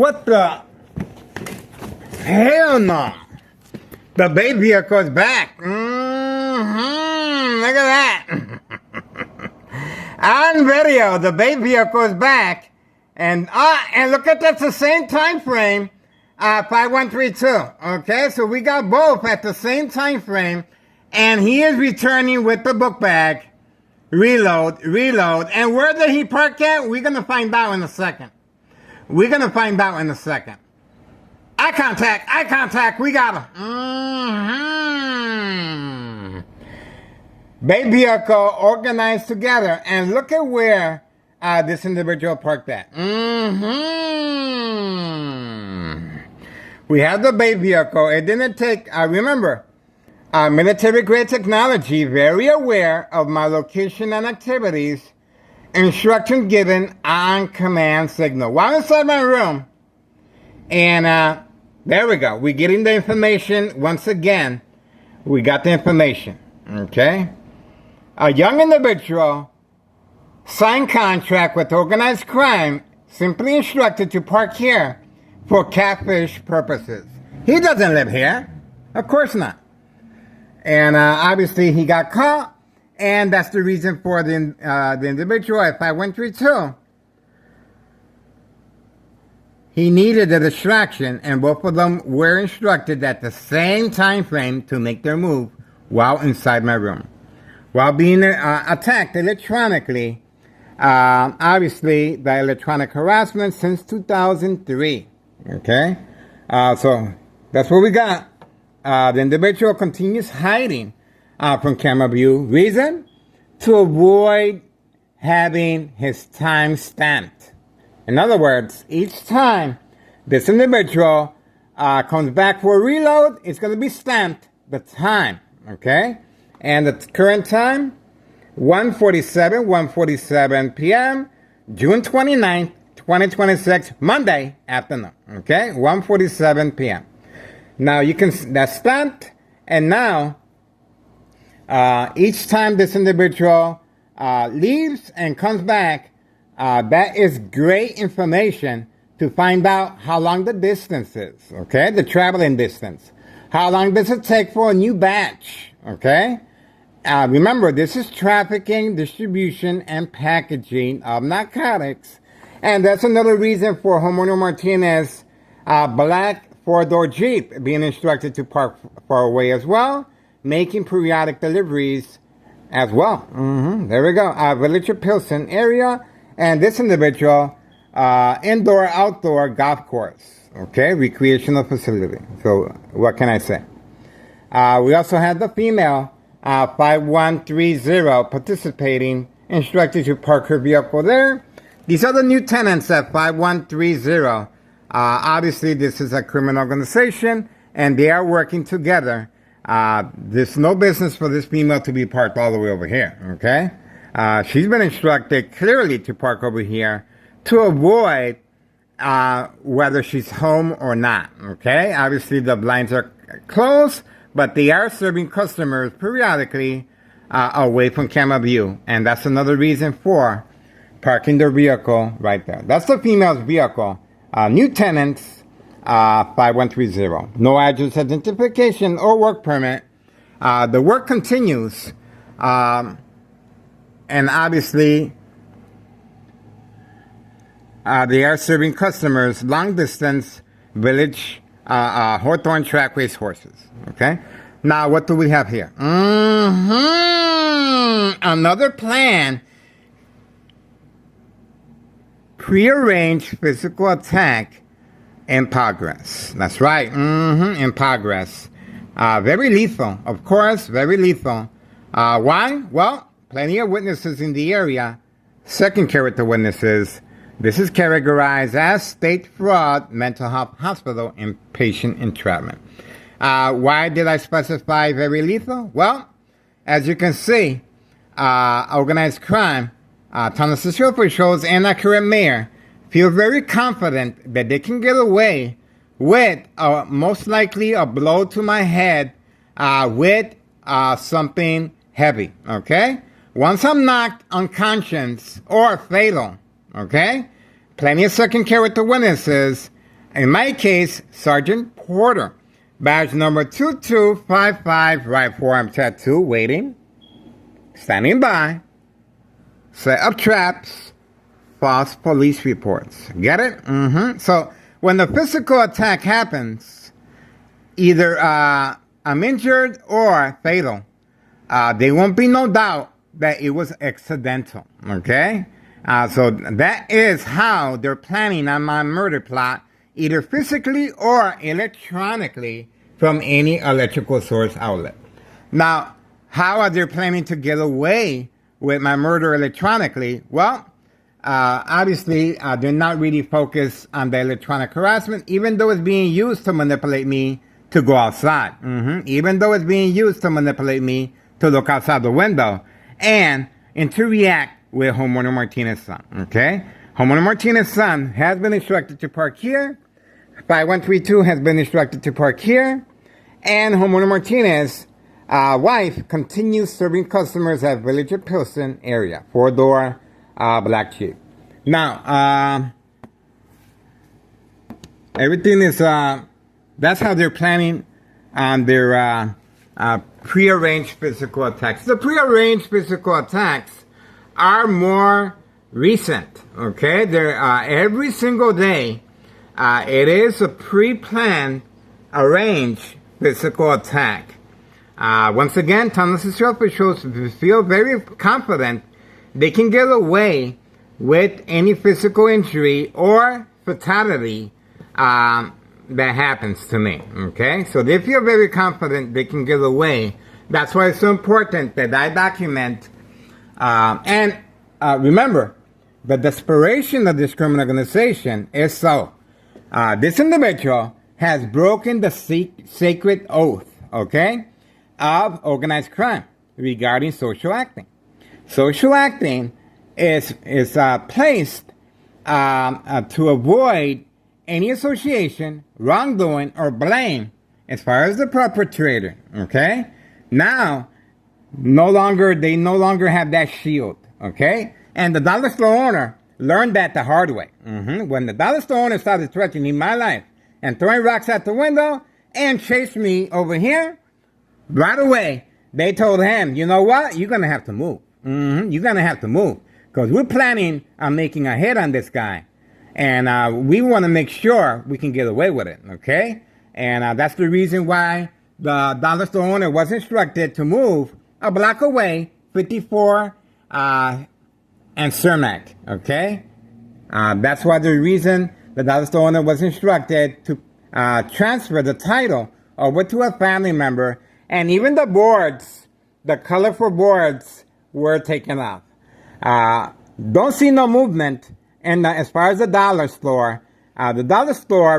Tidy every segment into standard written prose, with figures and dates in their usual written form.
What the? Hell no. The baby vehicle is back. Look at that. On video, the baby vehicle is back. And look at that's the same time frame. 5132. Okay, so we got both at the same time frame. And he is returning with the book bag. Reload. And where did he park at? We're going to find out in a second. Eye contact. We got him. Baby vehicle organized together. And look at where this individual parked at. We have the baby vehicle. It didn't take, remember, military-grade technology, very aware of my location and activities, instruction given on command signal. While inside my room, and there we go. We're getting the information once again. We got the information, okay? A young individual signed contract with organized crime, simply instructed to park here for catfish purposes. He doesn't live here. Of course not. And obviously he got caught, and that's the reason for the individual at 5132. He needed a distraction, and both of them were instructed at the same time frame to make their move while inside my room. While being attacked electronically, obviously the electronic harassment since 2003. Okay? So that's what we got. The individual continues hiding from camera view. Reason? To avoid having his time stamped. In other words, each time this individual comes back for a reload, it's going to be stamped the time. Okay? And the current time, 1:47 p.m., June 29th, 2026, Monday afternoon. Okay? 1:47 p.m. Now you can, that's stamped, and now each time this individual leaves and comes back, that is great information to find out how long the distance is, okay? The traveling distance. How long does it take for a new batch, okay? Remember, this is trafficking, distribution, and packaging of narcotics. And that's another reason for Homeowner Martinez, black four-door Jeep being instructed to park far away as well, making periodic deliveries as well. There we go. Village of Pilsen area, and this individual, indoor-outdoor golf course, okay, recreational facility. So what can I say? We also had the female, 5130, participating, instructed to park her vehicle there. These are the new tenants at 5130. Obviously, this is a criminal organization, and they are working together. There's no business for this female to be parked all the way over here, okay? She's been instructed clearly to park over here to avoid whether she's home or not, okay? Obviously, the blinds are closed, but they are serving customers periodically away from camera view, and that's another reason for parking their vehicle right there. That's the female's vehicle. New tenants, 5130. No address identification or work permit. The work continues. And obviously, they are serving customers long distance village, Hawthorne track race horses. Okay. Now, what do we have here? Another plan. Prearranged physical attack in progress. That's right. In progress. Very lethal. Of course, very lethal. Why? Well, plenty of witnesses in the area. Second character witnesses. This is categorized as state fraud, mental health hospital, and patient entrapment. Why did I specify very lethal? Well, as you can see, organized crime, Thomas officials and a current mayor feel very confident that they can get away with most likely a blow to my head with something heavy, okay? Once I'm knocked unconscious or fatal, okay? Plenty of second character witnesses In my case, Sergeant Porter. Badge number 2255, right forearm tattoo, waiting, standing by, set up traps, false police reports. Get it? So when the physical attack happens, either I'm injured or fatal, there won't be no doubt that it was accidental, okay? So that is how they're planning on my murder plot, either physically or electronically from any electrical source outlet. Now, how are they planning to get away with my murder electronically? Well, obviously, they're not really focused on the electronic harassment, even though it's being used to manipulate me to go outside. Even though it's being used to manipulate me to look outside the window and to react with Homeowner Martinez's son, okay? Homeowner Martinez's son has been instructed to park here. 5132 has been instructed to park here. And Homeowner Martinez's wife continues serving customers at Village of Pilsen area. 4-door black Jeep. Now, everything is, that's how they're planning on their prearranged physical attacks. The prearranged physical attacks are more recent, okay? They're every single day. It is a pre-planned, arranged physical attack. Once again, Toneless officials feel very confident they can get away with any physical injury or fatality that happens to me, okay? So they feel very confident they can get away. That's why it's so important that I document. And remember, the desperation of this criminal organization is so. This individual has broken the sacred oath, okay, of organized crime regarding social acting. Social acting is placed to avoid any association, wrongdoing, or blame as far as the perpetrator, okay? Now, they no longer have that shield, okay? And the dollar store owner learned that the hard way. When the dollar store owner started threatening my life and throwing rocks at the window and chased me over here, right away, they told him, you know what? You're going to have to move. You're going to have to move because we're planning on making a hit on this guy. And we want to make sure we can get away with it, okay? And that's the reason why the dollar store owner was instructed to move a block away, 54 and Cermak, okay? That's why the reason the dollar store owner was instructed to transfer the title over to a family member, and even the boards, the colorful boards, were taken off. Don't see no movement. And as far as the dollar store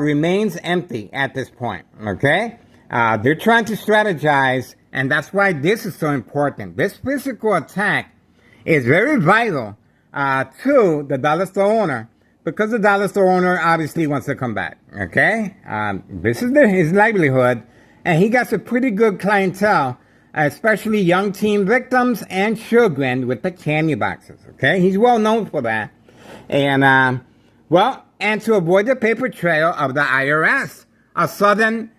remains empty at this point, okay? They're trying to strategize, and that's why this is so important. This physical attack is very vital to the dollar store owner because the dollar store owner obviously wants to come back, okay? This is his livelihood, and he got some pretty good clientele, especially young teen victims and children with the candy boxes, okay? He's well known for that. And, and to avoid the paper trail of the IRS, a sudden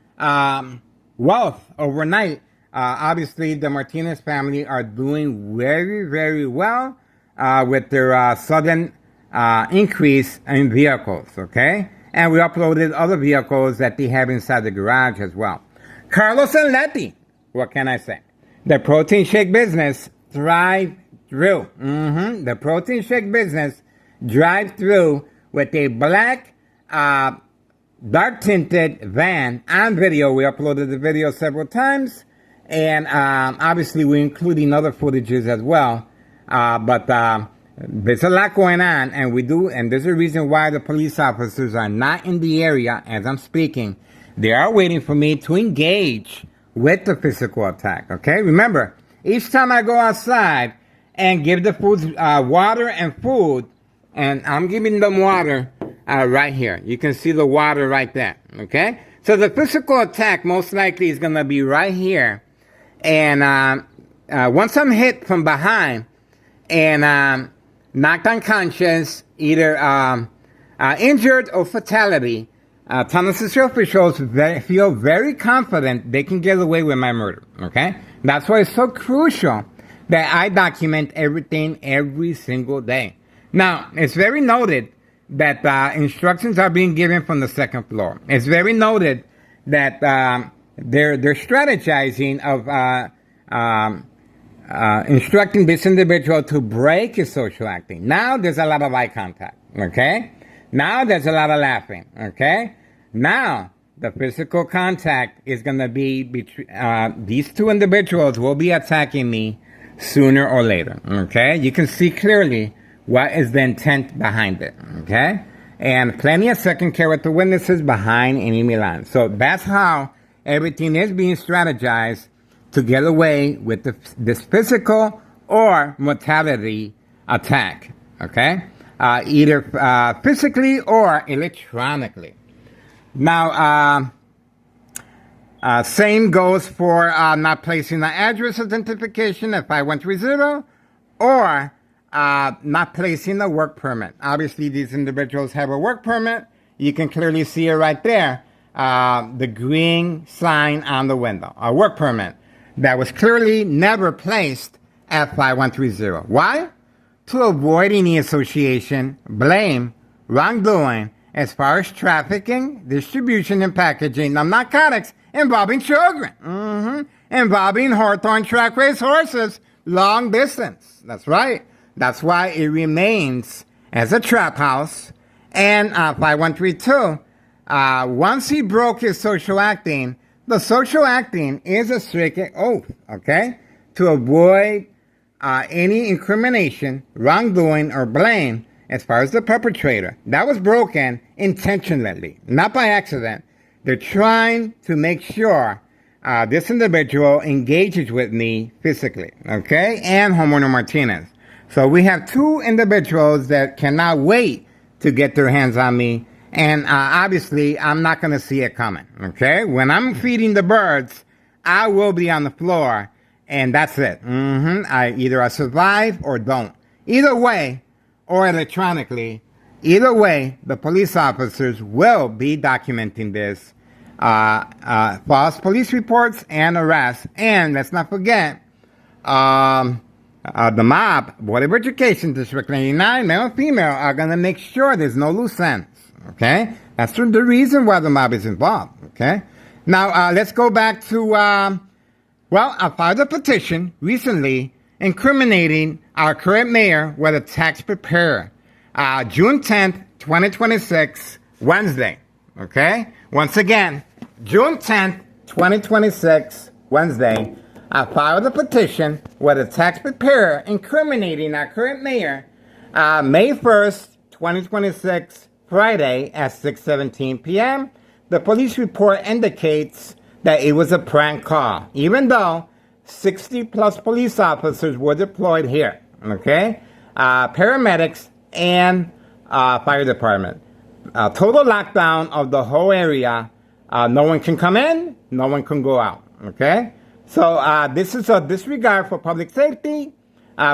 wealth overnight. Obviously, the Martinez family are doing very, very well with their sudden increase in vehicles, okay? And we uploaded other vehicles that they have inside the garage as well. Carlos and Letty, what can I say? The protein shake business thrive through. The protein shake business drive through with a black, dark tinted van on video. We uploaded the video several times, and obviously we're including other footages as well. But there's a lot going on, and there's a reason why the police officers are not in the area as I'm speaking. They are waiting for me to engage with the physical attack. Okay, remember, each time I go outside and give the foods water and food. And I'm giving them water right here. You can see the water right there, okay? So the physical attack most likely is going to be right here. And once I'm hit from behind and knocked unconscious, either injured or fatality, Tunnel City officials feel very confident they can get away with my murder, okay? That's why it's so crucial that I document everything every single day. Now, it's very noted that instructions are being given from the second floor. It's very noted that they're strategizing of instructing this individual to break his social acting. Now there's a lot of eye contact, okay? Now there's a lot of laughing, okay? Now the physical contact is going to be between, these two individuals will be attacking me sooner or later, okay? You can see clearly what is the intent behind it, okay? And plenty of second character witnesses behind Amy Millan. So that's how everything is being strategized to get away with this physical or mortality attack, okay? Either physically or electronically. Now, same goes for not placing the address identification at 5130 or not placing the work permit. Obviously, these individuals have a work permit. You can clearly see it right there. The green sign on the window, a work permit that was clearly never placed at 5130. Why? To avoid any association, blame, wrongdoing as far as trafficking, distribution, and packaging of narcotics involving children, involving Hawthorne track race horses, long distance. That's right. That's why it remains as a trap house. And 5132, once he broke his social acting, the social acting is a strict oath, okay? To avoid any incrimination, wrongdoing, or blame as far as the perpetrator. That was broken intentionally, not by accident. They're trying to make sure this individual engages with me physically, okay? And Homeowner Martinez. So we have two individuals that cannot wait to get their hands on me. And obviously, I'm not going to see it coming, okay? When I'm feeding the birds, I will be on the floor, and that's it. Either I survive or don't. Either way, or electronically, either way, the police officers will be documenting this. False police reports and arrests. And let's not forget, the mob, Board of Education, District 99, male and female, are going to make sure there's no loose ends. Okay? That's the reason why the mob is involved. Okay? Now, let's go back to, I filed a petition recently incriminating our current mayor with a tax preparer. June 10th, 2026, Wednesday. Okay? Once again, June 10th, 2026, Wednesday. I filed a petition with a tax preparer incriminating our current mayor, May 1st, 2026, Friday at 6:17 p.m. The police report indicates that it was a prank call, even though 60-plus police officers were deployed here, okay? Paramedics and fire department. Total lockdown of the whole area. No one can come in, no one can go out, okay? So this is a disregard for public safety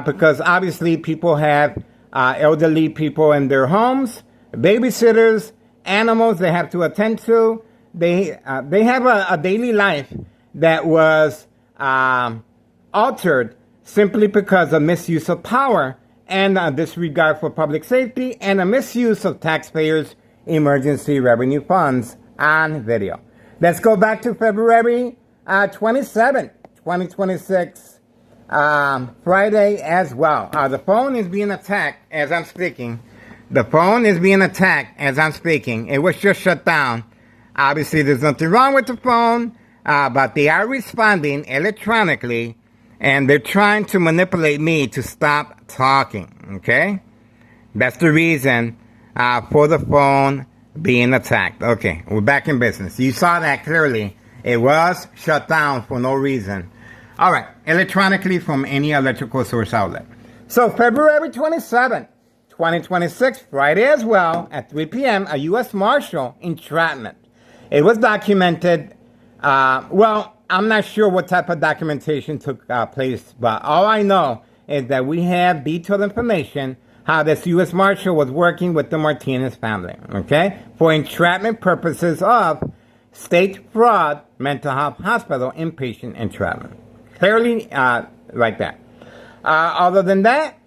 because obviously people have elderly people in their homes, babysitters, animals they have to attend to. They have a daily life that was altered simply because of misuse of power and disregard for public safety and a misuse of taxpayers' emergency revenue funds on video. Let's go back to February 27th, 2026, Friday as well. The phone is being attacked as I'm speaking. The phone is being attacked as I'm speaking. It was just shut down. Obviously, there's nothing wrong with the phone, but they are responding electronically, and they're trying to manipulate me to stop talking, okay? That's the reason for the phone being attacked. Okay, we're back in business. You saw that clearly. It was shut down for no reason. All right, electronically from any electrical source outlet. So February 27th, 2026, Friday as well, at 3 p.m., a U.S. Marshal entrapment. It was documented. I'm not sure what type of documentation took place, but all I know is that we have detailed information how this U.S. Marshal was working with the Martinez family, okay, for entrapment purposes of state fraud, mental health hospital, inpatient entrapment. Clearly, right there. Other than that,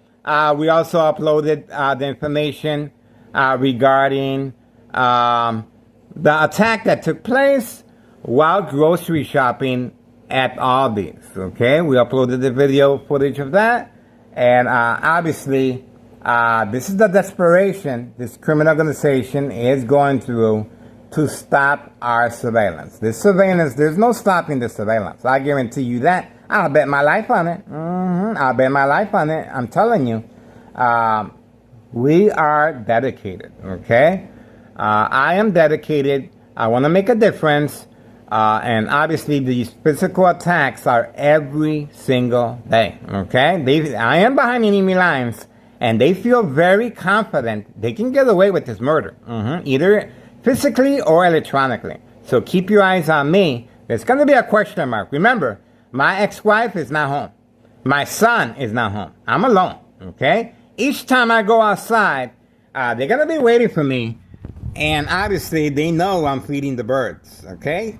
we also uploaded the information regarding the attack that took place while grocery shopping at Aldi's. Okay, we uploaded the video footage of that, and obviously, this is the desperation this criminal organization is going through to stop our surveillance. This surveillance, there's no stopping the surveillance. I guarantee you that. I'll bet my life on it. I'll bet my life on it. I'm telling you. We are dedicated, okay? I am dedicated. I want to make a difference. And obviously, these physical attacks are every single day, okay? I am behind enemy lines, and they feel very confident they can get away with this murder, either physically or electronically. So keep your eyes on me. There's going to be a question mark. Remember, my ex-wife is not home. My son is not home. I'm alone, okay? Each time I go outside, they're going to be waiting for me. And obviously, they know I'm feeding the birds, okay?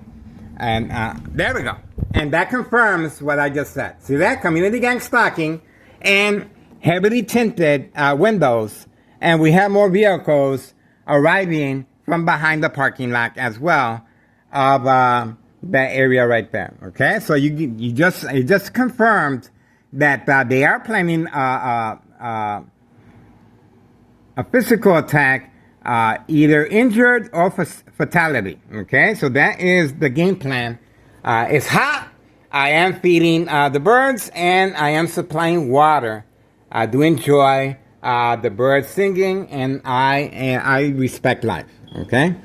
And there we go. And that confirms what I just said. See that? Community gang stalking and heavily tinted windows. And we have more vehicles arriving from behind the parking lot as well of that area right there. Okay? So it just confirmed that they are planning a physical attack, either injured or fatality. Okay, so that is the game plan. It's hot. I am feeding the birds, and I am supplying water. I do enjoy the birds singing, and I respect life. Okay.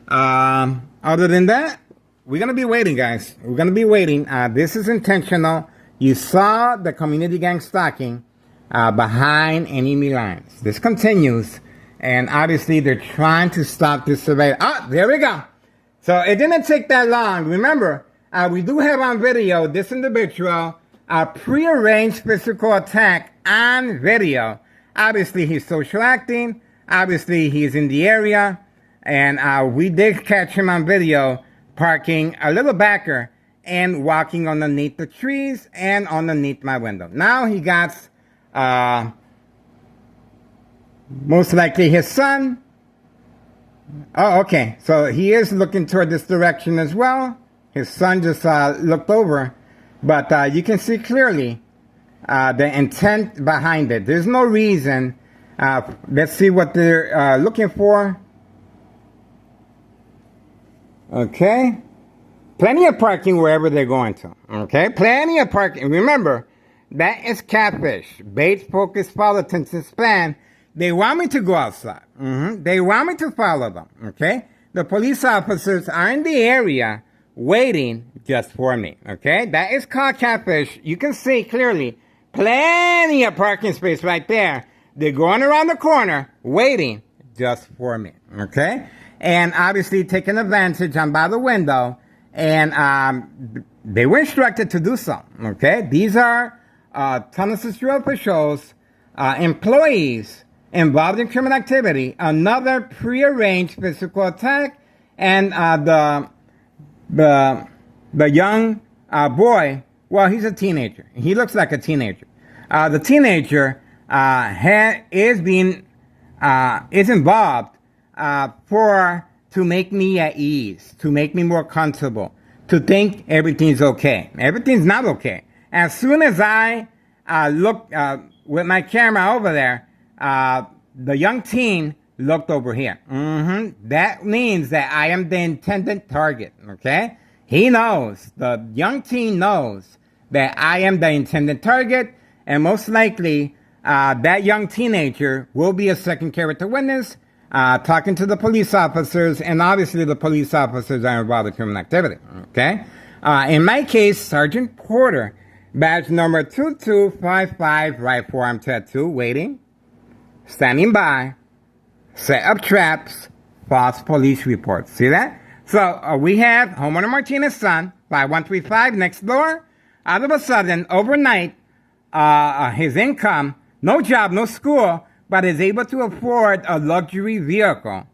Other than that, we're gonna be waiting, guys. We're gonna be waiting. This is intentional. You saw the community gang stalking behind enemy lines. This continues. And obviously, they're trying to stop this surveillance. Ah, there we go. So it didn't take that long. Remember, we do have on video this individual, a prearranged physical attack on video. Obviously, he's social acting. Obviously, he's in the area. And we did catch him on video parking a little backer and walking underneath the trees and underneath my window. Now he got most likely his son. Oh, okay. So he is looking toward this direction as well. His son just looked over. But you can see clearly the intent behind it. There's no reason. Let's see what they're looking for. Okay. Plenty of parking wherever they're going to. Okay. Plenty of parking. Remember, that is catfish. Bait, focus, follow, attention span. They want me to go outside. They want me to follow them, okay? The police officers are in the area waiting just for me, okay? That is called catfish. You can see clearly plenty of parking space right there. They're going around the corner waiting just for me, okay? And obviously taking advantage. I'm by the window, and they were instructed to do so, okay? These are Tennessee Street officials, employees, involved in criminal activity, another prearranged physical attack, and the young boy, well, he's a teenager. He looks like a teenager. The teenager is involved to make me at ease, to make me more comfortable, to think everything's okay. Everything's not okay. As soon as I look with my camera over there, the young teen looked over here. That means that I am the intended target, okay? He knows, the young teen knows that I am the intended target, and most likely that young teenager will be a second character witness, talking to the police officers, and obviously the police officers are involved in criminal activity, okay? In my case, Sergeant Porter, badge number 2255, right forearm tattoo, waiting, standing by, set up traps, false police reports. See that? So we have homeowner Martinez's son, 5135 next door. All of a sudden, overnight, his income, no job, no school, but is able to afford a luxury vehicle.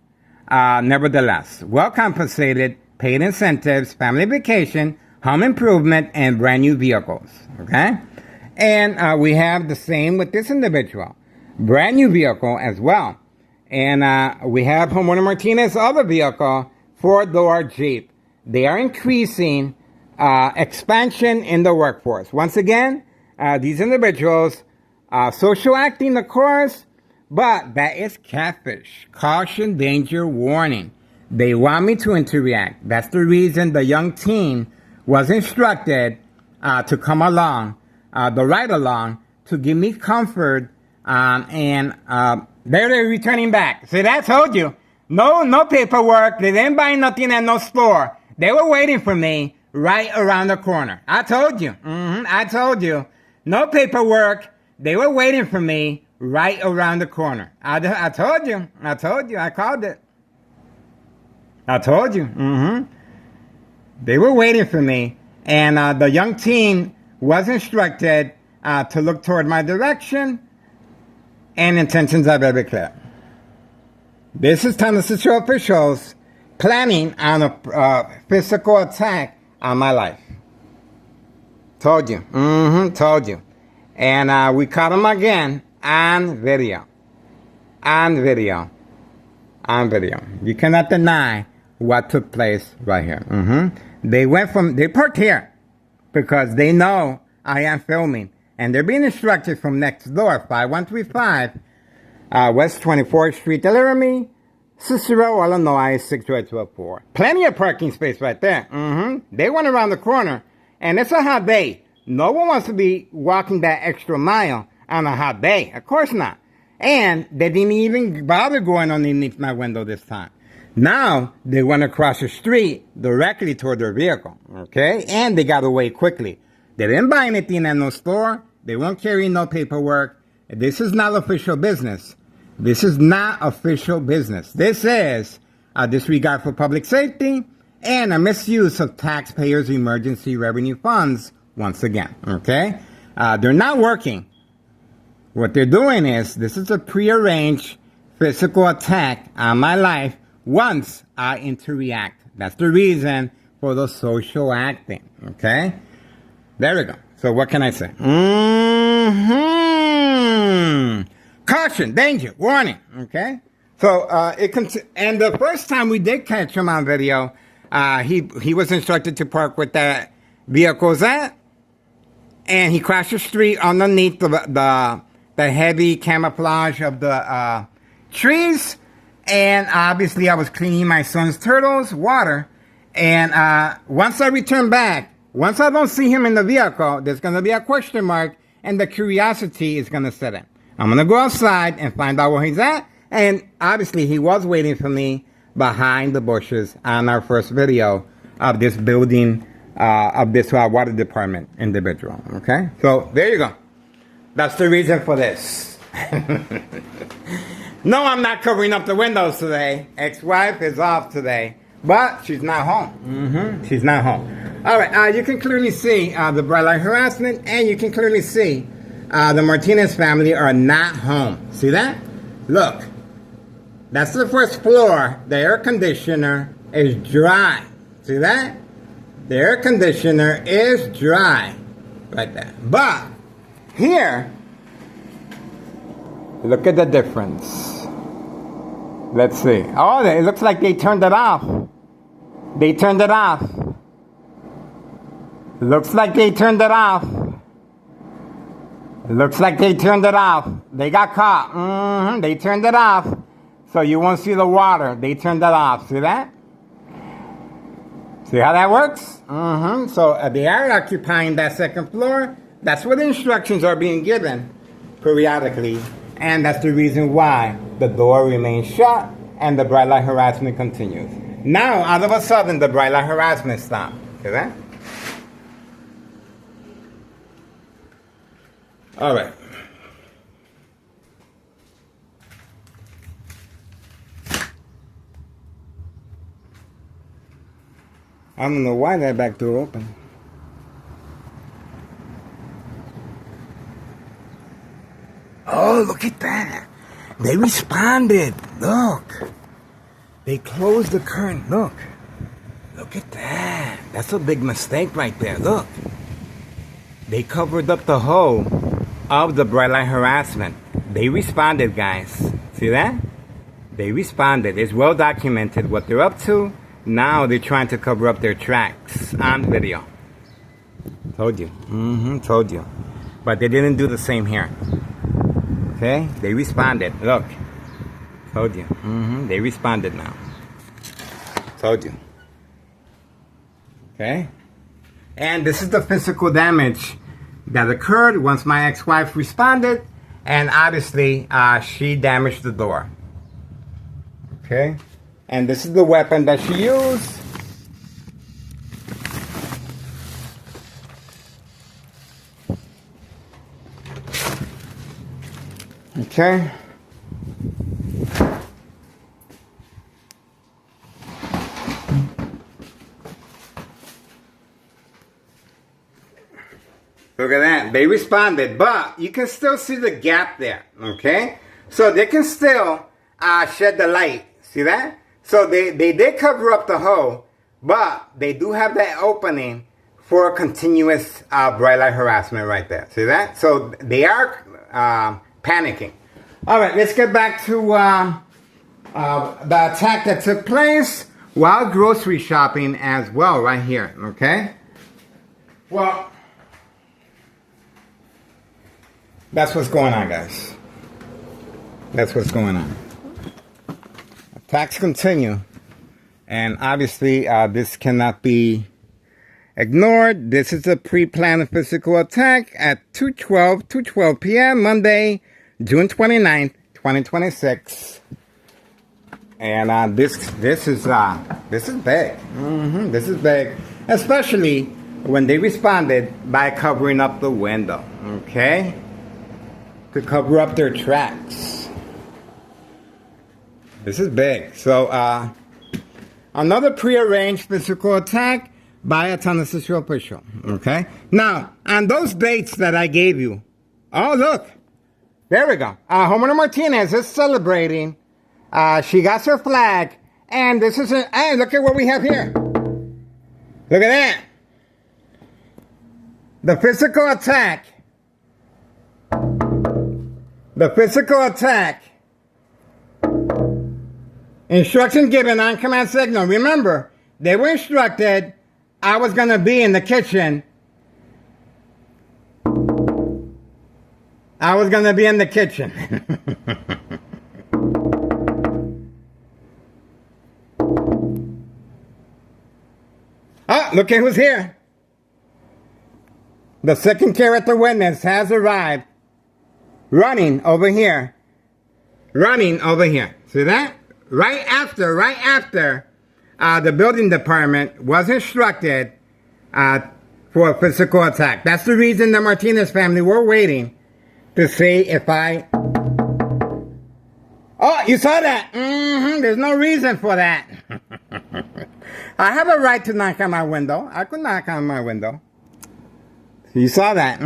Nevertheless, well compensated, paid incentives, family vacation, home improvement, and brand new vehicles. Okay? And we have the same with this individual. Brand new vehicle as well. And we have Homeowner Martinez's other vehicle, 4-door Jeep. They are increasing expansion in the workforce. Once again, these individuals, social acting, of course, but that is catfish. Caution, danger, warning. They want me to interact. That's the reason the young teen was instructed to come along, the ride along, to give me comfort, and they're returning back. See, I told you. No paperwork. They didn't buy nothing at no store. They were waiting for me right around the corner. I told you. I told you. No paperwork. They were waiting for me right around the corner. I told you. I told you. I called it. I told you. They were waiting for me. And the young teen was instructed to look toward my direction, and intentions are very clear. This is Tennessee Show officials planning on a physical attack on my life. Told you. Told you. And we caught them again on video. On video. On video. You cannot deny what took place right here. They parked here because they know I am filming. And they're being instructed from next door, 5135 West 24th Street, Laramie, Cicero, Illinois, 62824. Plenty of parking space right there. They went around the corner, and it's a hot day. No one wants to be walking that extra mile on a hot day. Of course not. And they didn't even bother going underneath my window this time. Now, they went across the street directly toward their vehicle, okay? And they got away quickly. They didn't buy anything at no store. They won't carry no paperwork. This is not official business. This is not official business. This is a disregard for public safety and a misuse of taxpayers' emergency revenue funds once again, okay? They're not working. What they're doing is, this is a prearranged physical attack on my life once I interact. That's the reason for the social acting, okay? There we go. So what can I say? Caution, danger, warning, okay? So, and the first time we did catch him on video, he was instructed to park with that vehicles at, and he crashed the street underneath the heavy camouflage of the trees, and obviously I was cleaning my son's turtles, water, and once I return back, once I don't see him in the vehicle, there's going to be a question mark, and the curiosity is going to set in. I'm going to go outside and find out where he's at, and obviously he was waiting for me behind the bushes on our first video of this building, of this water department individual, okay? So, there you go. That's the reason for this. No, I'm not covering up the windows today. Ex-wife is off today, but she's not home. She's not home. All right, you can clearly see the bright light harassment, and you can clearly see the Martinez family are not home. See that? Look, that's the first floor. The air conditioner is dry. See that? The air conditioner is dry right there. But here, look at the difference. Let's see. Oh, it looks like they turned it off. They turned it off. Looks like they turned it off. Looks like they turned it off. They got caught. They turned it off. So you won't see the water. They turned it off. See that? See how that works? So they are occupying that second floor. That's where the instructions are being given periodically. And that's the reason why the door remains shut and the bright light harassment continues. Now, all of a sudden, the bright light harassment stopped. See that? All right. I don't know why that back door open. Oh, look at that. They responded. Look. They closed the current. Look. Look at that. That's a big mistake right there. Look. They covered up the hole of the bright light harassment. They responded, guys. See that? They responded. It's well documented what they're up to. Now they're trying to cover up their tracks on video. Told you. Told you. But they didn't do the same here. Okay? They responded. Look. Told you. They responded now. Told you. Okay? And this is the physical damage that occurred once my ex-wife responded. And obviously, she damaged the door. Okay? And this is the weapon that she used. Okay? Look at that. They responded, but you can still see the gap there. Okay? So they can still shed the light. See that? So they did cover up the hole, but they do have that opening for continuous bright light harassment right there. See that? So they are panicking. All right, let's get back to the attack that took place while grocery shopping as well right here. Okay? Well, that's what's going on, guys. That's what's going on. Attacks continue. And obviously, this cannot be ignored. This is a pre-planned physical attack at 2:12 p.m. Monday, June 29th, 2026. And this is big. This is big. Especially when they responded by covering up the window. Okay? To cover up their tracks. This is big. So, another prearranged physical attack by a Tennessee official. Okay? Now, on those dates that I gave you, oh, look. There we go. Homero Martinez is celebrating. She got her flag. And this is hey, look at what we have here. Look at that. The physical attack. The physical attack. Instruction given on command signal. Remember, they were instructed I was going to be in the kitchen. I was going to be in the kitchen. Oh, look at who's here. The second character witness has arrived. Running over here. Running over here. See that? Right after the building department was instructed for a physical attack. That's the reason the Martinez family were waiting to see if I... Oh, you saw that? There's no reason for that. I have a right to knock on my window. I could knock on my window. You saw that?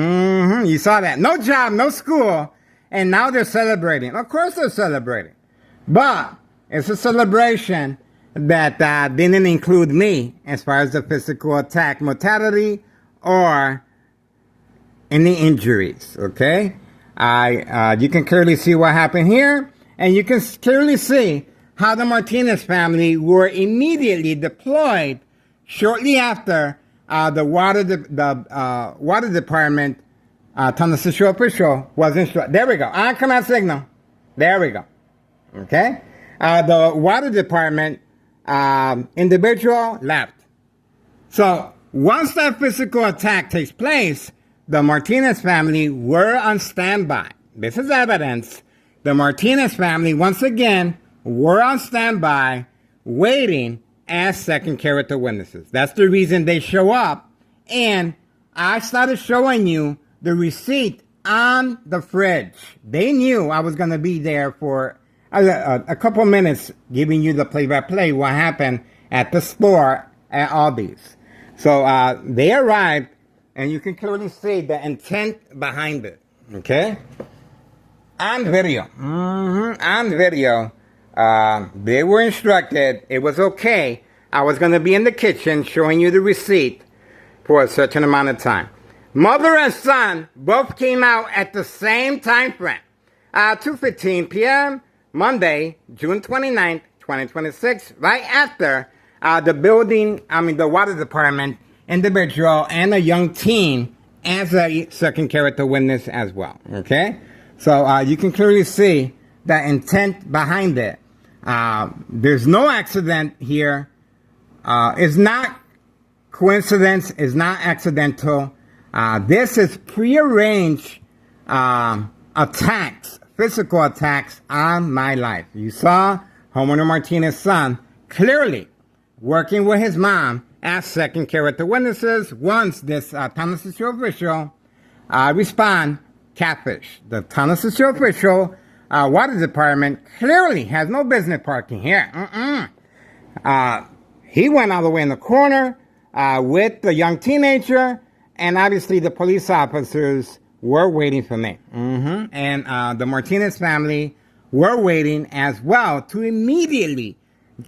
You saw that. No job, no school, and now they're celebrating. Of course they're celebrating. But it's a celebration that didn't include me as far as the physical attack mortality or any injuries, okay? You can clearly see what happened here, and you can clearly see how the Martinez family were immediately deployed shortly after the water department, Tennessee official was instructed. There we go. On command signal. There we go. Okay? The water department individual left. So once that physical attack takes place, the Martinez family were on standby. This is evidence. The Martinez family, once again, were on standby, waiting as second character witnesses. That's the reason they show up. And I started showing you the receipt on the fridge. They knew I was going to be there for a couple minutes, giving you the play-by-play what happened at the store at Aldi's. So they arrived, and you can clearly see the intent behind it. Okay? On video. On video. They were instructed it was okay. I was going to be in the kitchen showing you the receipt for a certain amount of time. Mother and son both came out at the same time frame. 2:15 p.m. Monday, June 29th, 2026, right after the water department individual and a young teen as a second character witness as well. Okay? So you can clearly see the intent behind it. There's no accident here. It's not coincidence. It's not accidental. This is prearranged attacks, physical attacks on my life. You saw Homeowner Martinez's son clearly working with his mom as second character witnesses once this Tennessee official respond catfish. The Tennessee official water department clearly has no business parking here. He went all the way in the corner with the young teenager, and obviously the police officers were waiting for me. And the Martinez family were waiting as well to immediately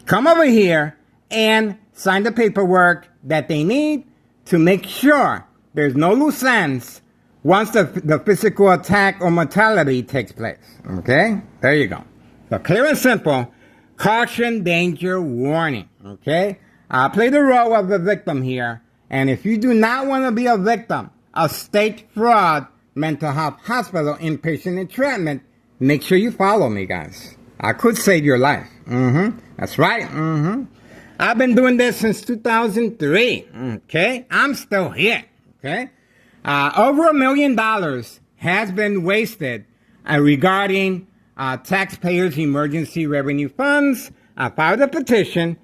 come over here and sign the paperwork that they need to make sure there's no loose ends once the physical attack or mortality takes place. Okay? There you go. So clear and simple. Caution, danger, warning. Okay? I play the role of the victim here. And if you do not want to be a victim of state fraud, mental health hospital, inpatient entrapment, make sure you follow me, guys. I could save your life. That's right. I've been doing this since 2003. Okay? I'm still here. Okay? Over $1 million has been wasted regarding taxpayers' emergency revenue funds. I filed a petition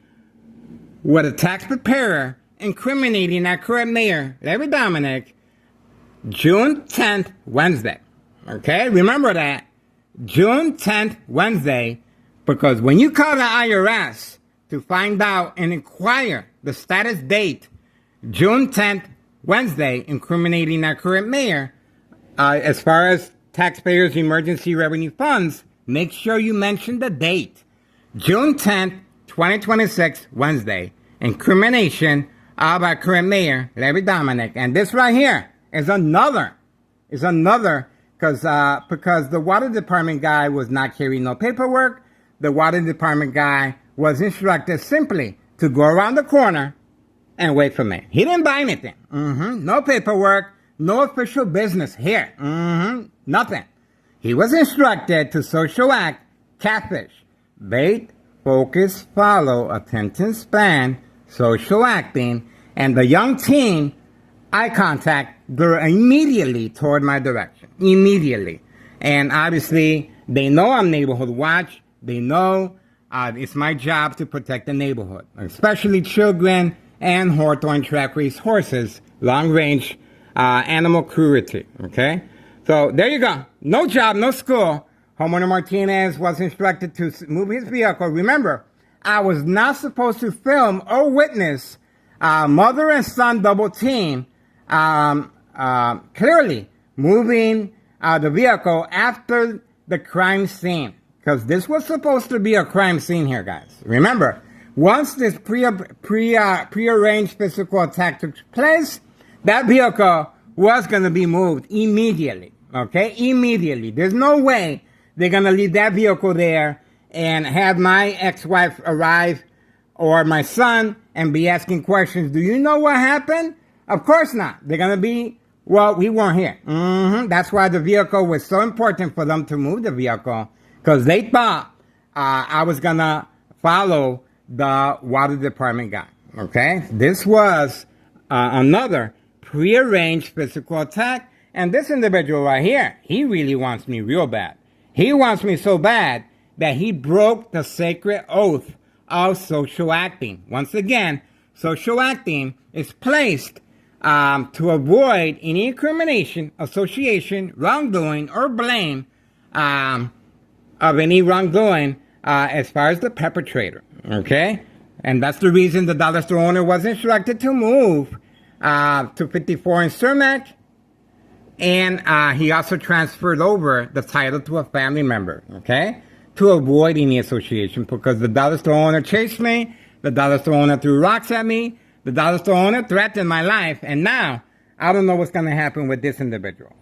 with a tax preparer incriminating our current mayor, Larry Dominic, June 10th, Wednesday. Okay? Remember that. June 10th, Wednesday, because when you call the IRS to find out and inquire the status date, June 10th, Wednesday, incriminating our current mayor, as far as taxpayers' emergency revenue funds, make sure you mention the date. June 10th, 2026, Wednesday, incrimination of our current mayor, Larry Dominic. And this right here is another, because the water department guy was not carrying no paperwork. The water department guy was instructed simply to go around the corner and wait for me. He didn't buy anything. No paperwork, no official business here. Nothing. He was instructed to social act, catfish, bait, focus, follow, attention span, social acting, and the young teen, eye contact, immediately toward my direction. Immediately. And obviously, they know I'm Neighborhood Watch. They know it's my job to protect the neighborhood, especially children and Hawthorne track race horses, long-range animal cruelty, okay? So there you go. No job, no school. Homeowner Martinez was instructed to move his vehicle. Remember, I was not supposed to film or witness mother and son double team clearly moving the vehicle after the crime scene. Because this was supposed to be a crime scene here, guys. Remember, once this prearranged physical attack took place, that vehicle was going to be moved immediately. Okay? Immediately. There's no way they're going to leave that vehicle there and have my ex-wife arrive or my son and be asking questions. Do you know what happened? Of course not. They're going to be, well, we weren't here. That's why the vehicle was so important for them to move the vehicle, because they thought I was going to follow the water department guy. Okay? This was another prearranged physical attack. And this individual right here, he really wants me real bad. He wants me so bad that he broke the sacred oath of social acting. Once again, social acting is placed to avoid any incrimination, association, wrongdoing, or blame of any wrongdoing as far as the perpetrator. Okay? And that's the reason the dollar store owner was instructed to move to 54 in Cermak And he also transferred over the title to a family member, okay, to avoid any association, because the dollar store owner chased me, the dollar store owner threw rocks at me, the dollar store owner threatened my life, and now I don't know what's going to happen with this individual.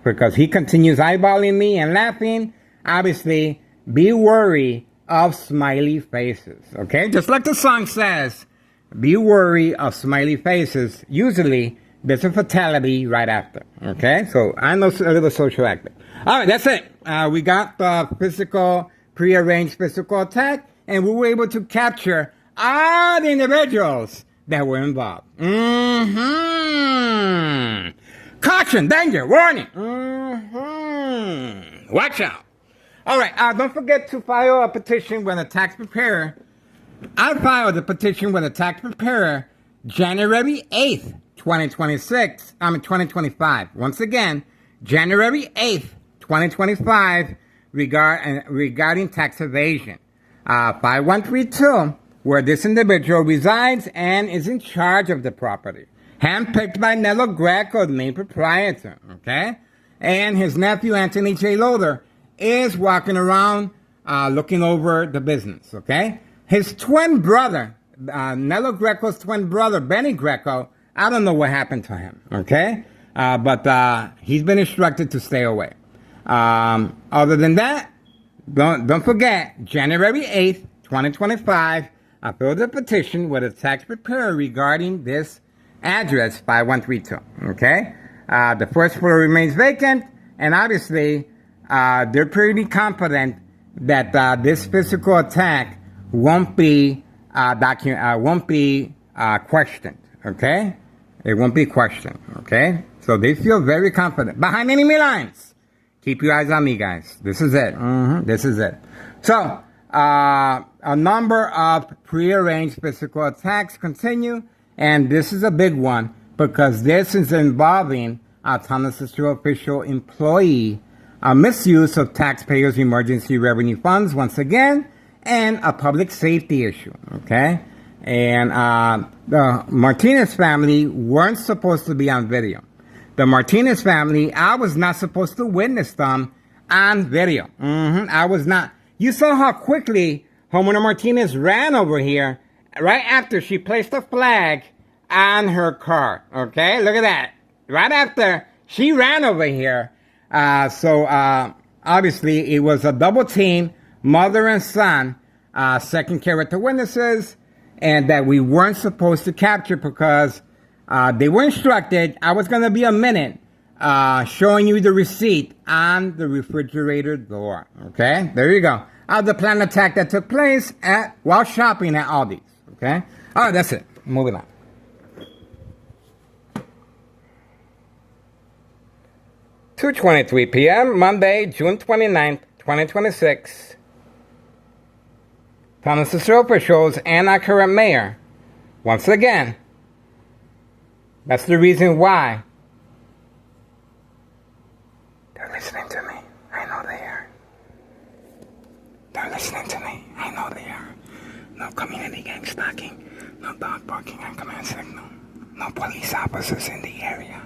Because he continues eyeballing me and laughing. Obviously, be wary of smiley faces, okay? Just like the song says, be wary of smiley faces. Usually, there's a fatality right after, okay? So, I know a little social active. All right, that's it. We got the prearranged physical attack, and we were able to capture all the individuals that were involved. Caution, danger, warning. Watch out. All right, don't forget to file a petition with a tax preparer. I filed a petition with a tax preparer January 8th, 2025. Once again, January 8th, 2025, regarding tax evasion. 5132, where this individual resides and is in charge of the property. Handpicked by Nello Greco, the main proprietor, okay? And his nephew, Anthony J. Loader, is walking around looking over the business, okay? His twin brother, Nello Greco's twin brother, Benny Greco, I don't know what happened to him, okay? But he's been instructed to stay away. Other than that, don't forget, January 8th, 2025, I filed a petition with a tax preparer regarding this address, 5132, okay? The first floor remains vacant, and obviously, they're pretty confident that this physical attack won't be questioned, okay? It won't be questioned, okay? So they feel very confident. Behind enemy lines. Keep your eyes on me, guys. This is it. This is it. So, a number of prearranged physical attacks continue, and this is a big one because this is involving a Thomas Cicero official employee, a misuse of taxpayers' emergency revenue funds once again, and a public safety issue, okay? And the Martinez family weren't supposed to be on video. The Martinez family, I was not supposed to witness them on video. I was not. You saw how quickly Homeowner Martinez ran over here right after she placed a flag on her car, okay? Look at that. Right after, she ran over here. So obviously, it was a double team, mother and son, second character witnesses, and that we weren't supposed to capture because they were instructed. I was going to be a minute showing you the receipt on the refrigerator door. Okay, there you go. Of the planned attack that took place while shopping at Aldi's. Okay, all right, that's it. Moving on. (2:23 p.m. Monday, June 29th, 2026. Thomas Cicero officials and our current mayor. Once again, that's the reason why they're listening to me. I know they are. They're listening to me. I know they are. No community gang stalking. No dog barking on command signal. No police officers in the area.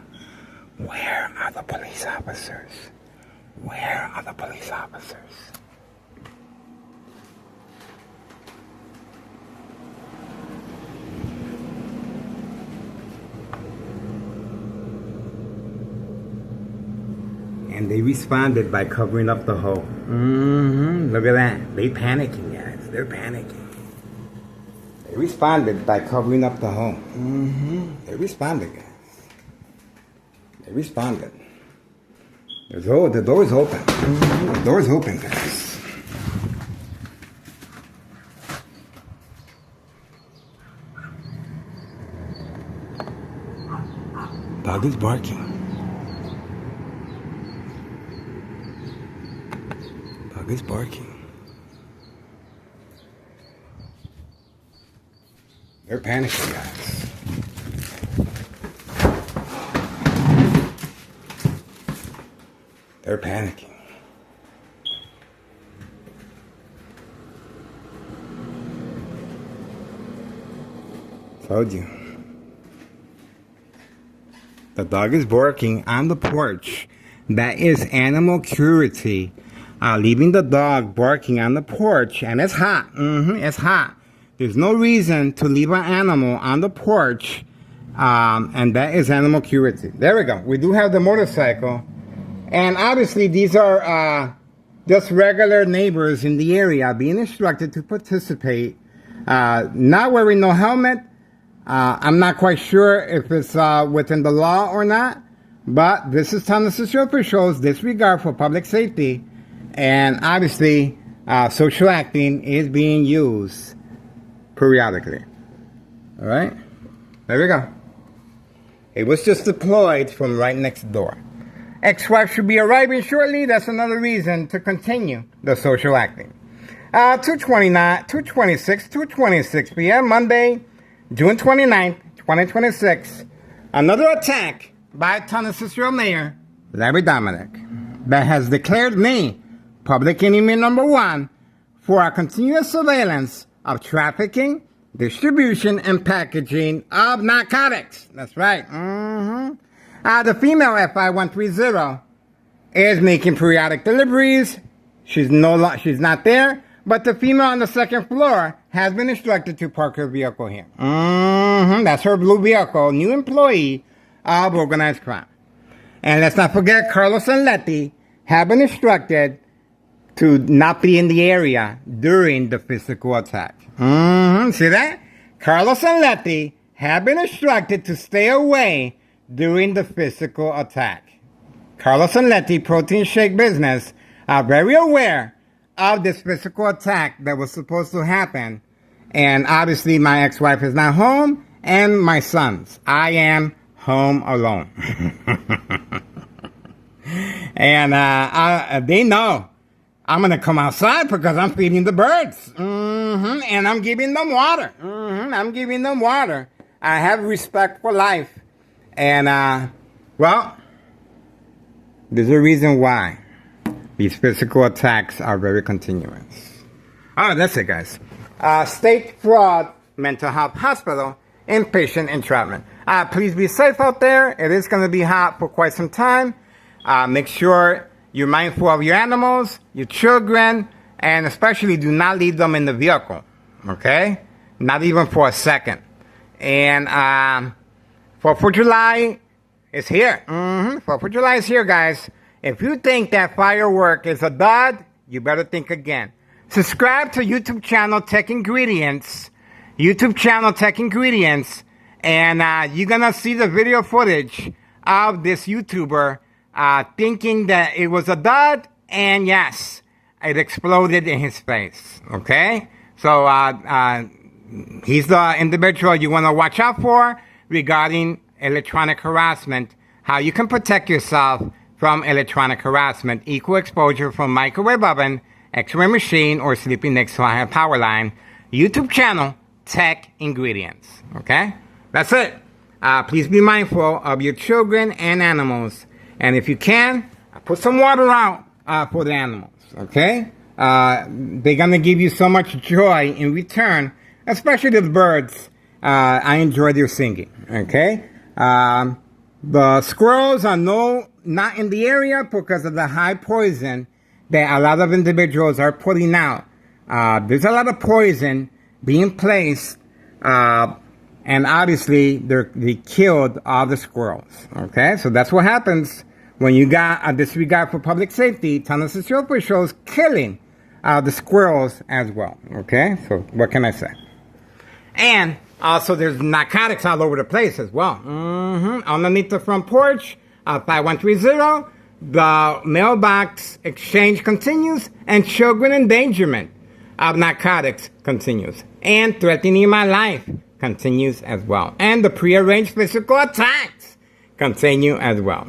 Where are the police officers? Where are the police officers? And they responded by covering up the hole. Look at that. They panicking, guys. They're panicking. They responded by covering up the hole. They responded, guys. They responded. The door is open. The door is open, guys. Dog is barking. Dog is barking. They're panicking, guys. They're panicking. Told you. The dog is barking on the porch. That is animal cruelty. Leaving the dog barking on the porch, and it's hot. It's hot. There's no reason to leave an animal on the porch, and that is animal cruelty. There we go. We do have the motorcycle, and obviously these are just regular neighbors in the area being instructed to participate. Not wearing no helmet. I'm not quite sure if it's within the law or not, but this is telling us the shows disregard for public safety, and obviously social acting is being used periodically. All right, there we go. It was just deployed from right next door. Ex-wife should be arriving shortly. That's another reason to continue the social acting. 2:26 p.m. Monday, June 29th, 2026. Another attack by Tonasisro Mayor Larry Dominic that has declared me public enemy number one for a continuous surveillance of trafficking, distribution, and packaging of narcotics. That's right. The female F5130 is making periodic deliveries. She's not there, but the female on the second floor has been instructed to park her vehicle here. That's her blue vehicle, new employee of organized crime. And let's not forget, Carlos and Letty have been instructed to not be in the area during the physical attack. See that? Carlos and Letty have been instructed to stay away during the physical attack. Carlos and Letty, protein shake business, are very aware of this physical attack that was supposed to happen. And obviously my ex-wife is not home, and my sons. I am home alone. And they know I'm going to come outside because I'm feeding the birds. And I'm giving them water. I'm giving them water. I have respect for life. And, well, there's a reason why these physical attacks are very continuous. All right, that's it, guys. State Fraud Mental Health Hospital inpatient entrapment. Please be safe out there. It is going to be hot for quite some time. Make sure you're mindful of your animals, your children, and especially do not leave them in the vehicle. Okay? Not even for a second. And 4th of July is here. 4th of July is here, guys. If you think that firework is a dud, you better think again. Subscribe to YouTube channel Tech Ingredients. YouTube channel Tech Ingredients. And you're going to see the video footage of this YouTuber thinking that it was a dud. And yes, it exploded in his face. Okay? So he's the individual you want to watch out for regarding electronic harassment. How you can protect yourself from electronic harassment. Equal exposure from microwave oven, X-ray machine, or sleeping next to a high power line. YouTube channel, Tech Ingredients. Okay? That's it. Please be mindful of your children and animals. And if you can, put some water out for the animals. Okay? They're going to give you so much joy in return, especially the birds. I enjoy their singing. Okay? The squirrels are not in the area because of the high poison that a lot of individuals are putting out. There's a lot of poison being placed, and obviously they killed all the squirrels. Okay, so that's what happens when you got a disregard for public safety. Tonasisro officials killing the squirrels as well. Okay, so what can I say? And also, there's narcotics all over the place as well. Underneath the front porch, 5130, the mailbox exchange continues, and children endangerment of narcotics continues. And threatening my life continues as well. And the prearranged physical attacks continue as well.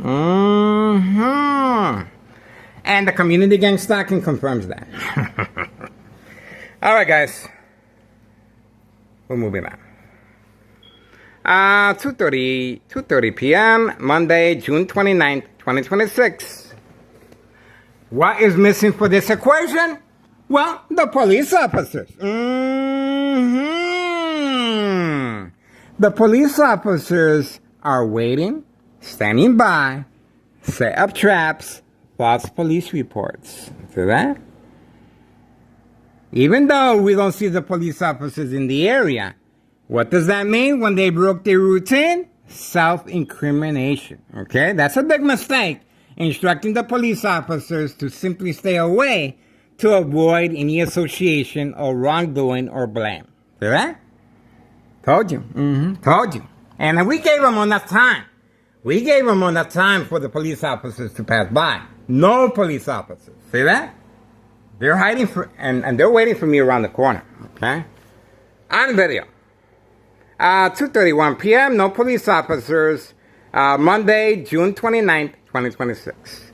And the community gang stalking confirms that. All right, guys. We're moving on. 2:30 p.m. Monday, June 29th, 2026. What is missing for this equation? Well, the police officers. The police officers are waiting, standing by, set up traps, false police reports. See that? Even though we don't see the police officers in the area, what does that mean when they broke their routine? Self-incrimination. Okay? That's a big mistake. Instructing the police officers to simply stay away to avoid any association or wrongdoing or blame. See that? Told you. Told you. And we gave them enough time. We gave them enough time for the police officers to pass by. No police officers. See that? They're hiding for, and they're waiting for me around the corner. Okay? On video. 2:31 p.m. No police officers. Monday, June 29th, 2026.